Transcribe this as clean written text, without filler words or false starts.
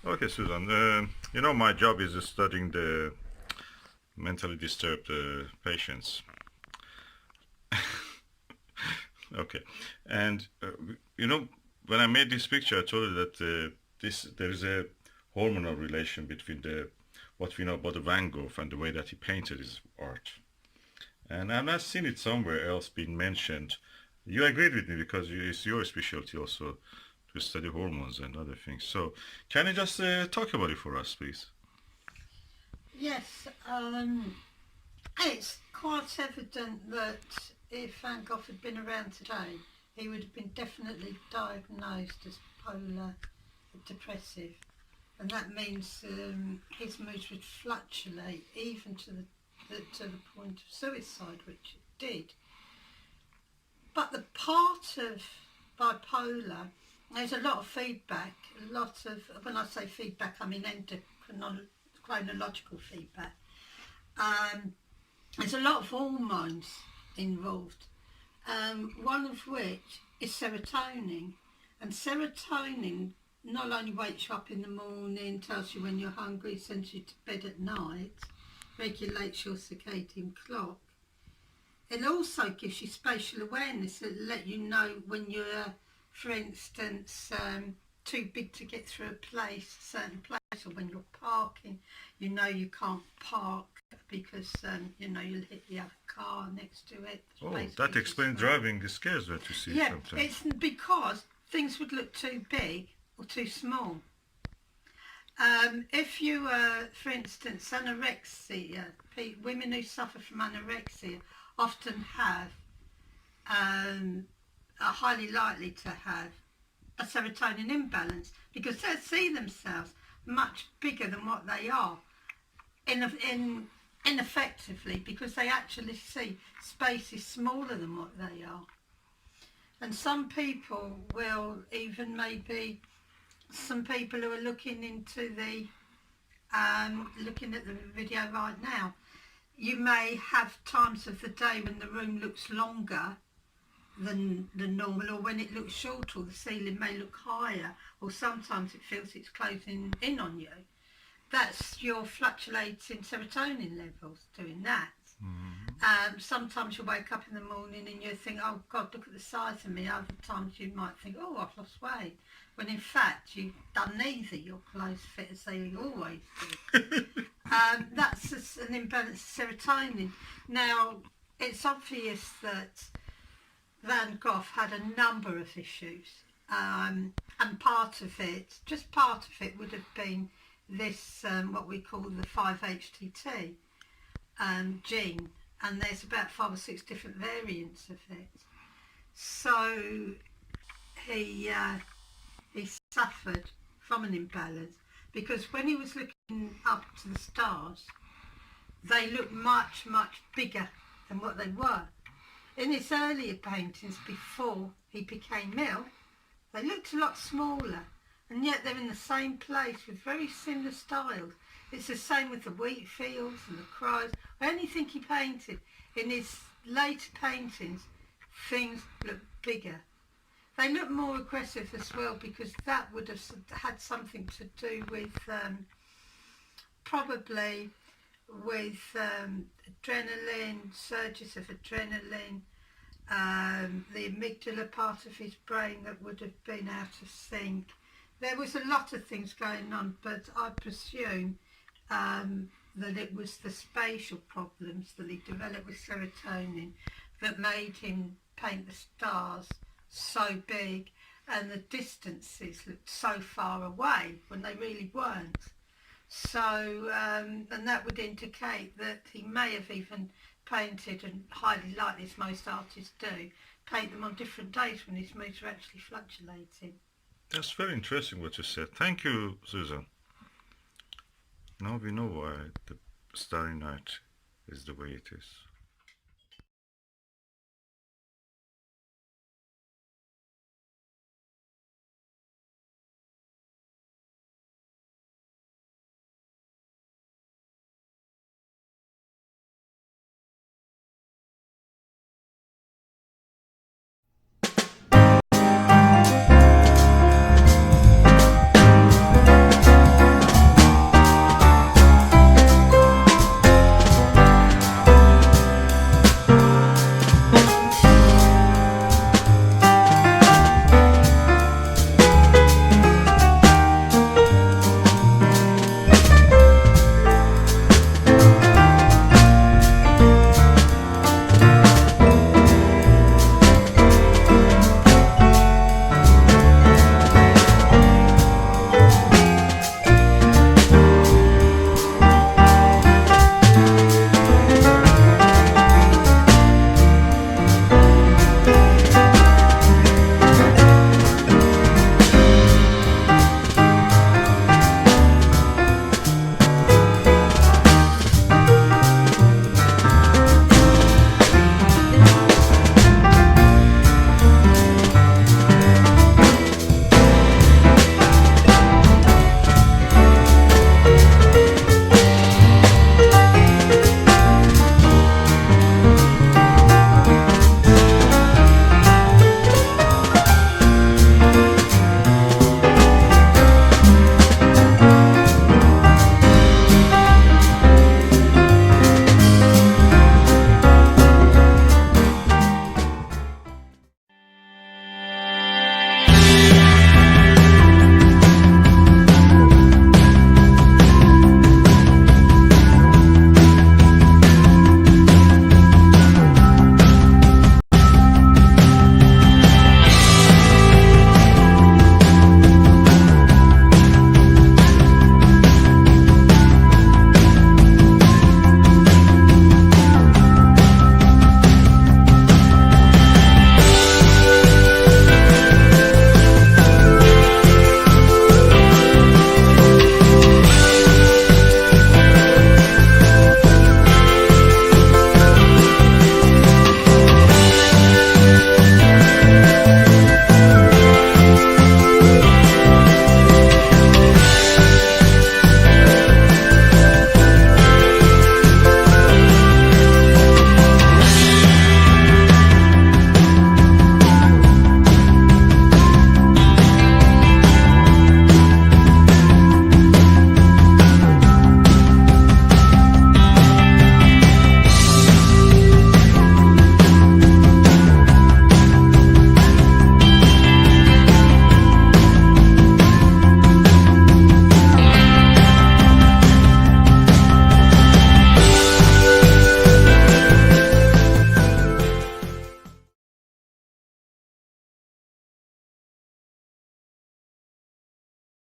Okay, Susan. My job is studying the mentally disturbed patients. Okay, and when I made this picture, I told you that there is a hormonal relation between the what we know about the Van Gogh and the way that he painted his art. And I've not seen it somewhere else being mentioned. You agreed with me because it's your specialty also to study hormones and other things. So, can you just talk about it for us, please? Yes, it's quite evident that if Van Gogh had been around today, he would have been definitely diagnosed as polar depressive, and that means his moods would fluctuate even to the point of suicide, which it did. But the part of bipolar, there's a lot of feedback, a lot of, when I say feedback, I mean endocrinological feedback. Um, there's a lot of hormones involved, one of which is serotonin. And serotonin not only wakes you up in the morning, tells you when you're hungry, sends you to bed at night, regulates your circadian clock. It also gives you spatial awareness. It'll let you know when you're, for instance, too big to get through a certain place, or when you're parking, you know you can't park because you'll hit the other car next to it. Oh, that explains driving scares that you see Yeah, sometimes. it's because things would look too big or too small. If you were, for instance, anorexia, women who suffer from anorexia often have, are highly likely to have a serotonin imbalance because they see themselves much bigger than what they are, ineffectively, because they actually see spaces smaller than what they are. And some people will even, maybe some people who are looking into looking at the video right now, you may have times of the day when the room looks longer than normal, or when it looks short, or the ceiling may look higher, or sometimes it feels it's closing in on you. That's your fluctuating serotonin levels doing that. Mm-hmm. Sometimes you wake up in the morning and you think, oh God, look at the size of me. Other times you might think, oh, I've lost weight. When in fact you've done neither. Your clothes fit as they always do. That's an imbalance of serotonin. Now, it's obvious that Van Gogh had a number of issues. And just part of it would have been this, what we call the 5-HTT gene, and there's about 5 or 6 different variants of it. So he suffered from an imbalance because when he was looking up to the stars, they looked much, much bigger than what they were. In his earlier paintings, before he became ill, they looked a lot smaller, and yet they're in the same place with very similar styles. It's the same with the wheat fields and the crows. Anything he painted, in his later paintings, things look bigger. They look more aggressive as well, because that would have had something to do with probably with adrenaline, surges of adrenaline, the amygdala part of his brain that would have been out of sync. There was a lot of things going on, but I presume that it was the spatial problems that he developed with serotonin that made him paint the stars so big, and the distances looked so far away when they really weren't. So, and that would indicate that he may have even painted, and highly likely, as most artists do, paint them on different days when his moods are actually fluctuating. That's very interesting what you said. Thank you, Susan. Now we know why the Starry Night is the way it is.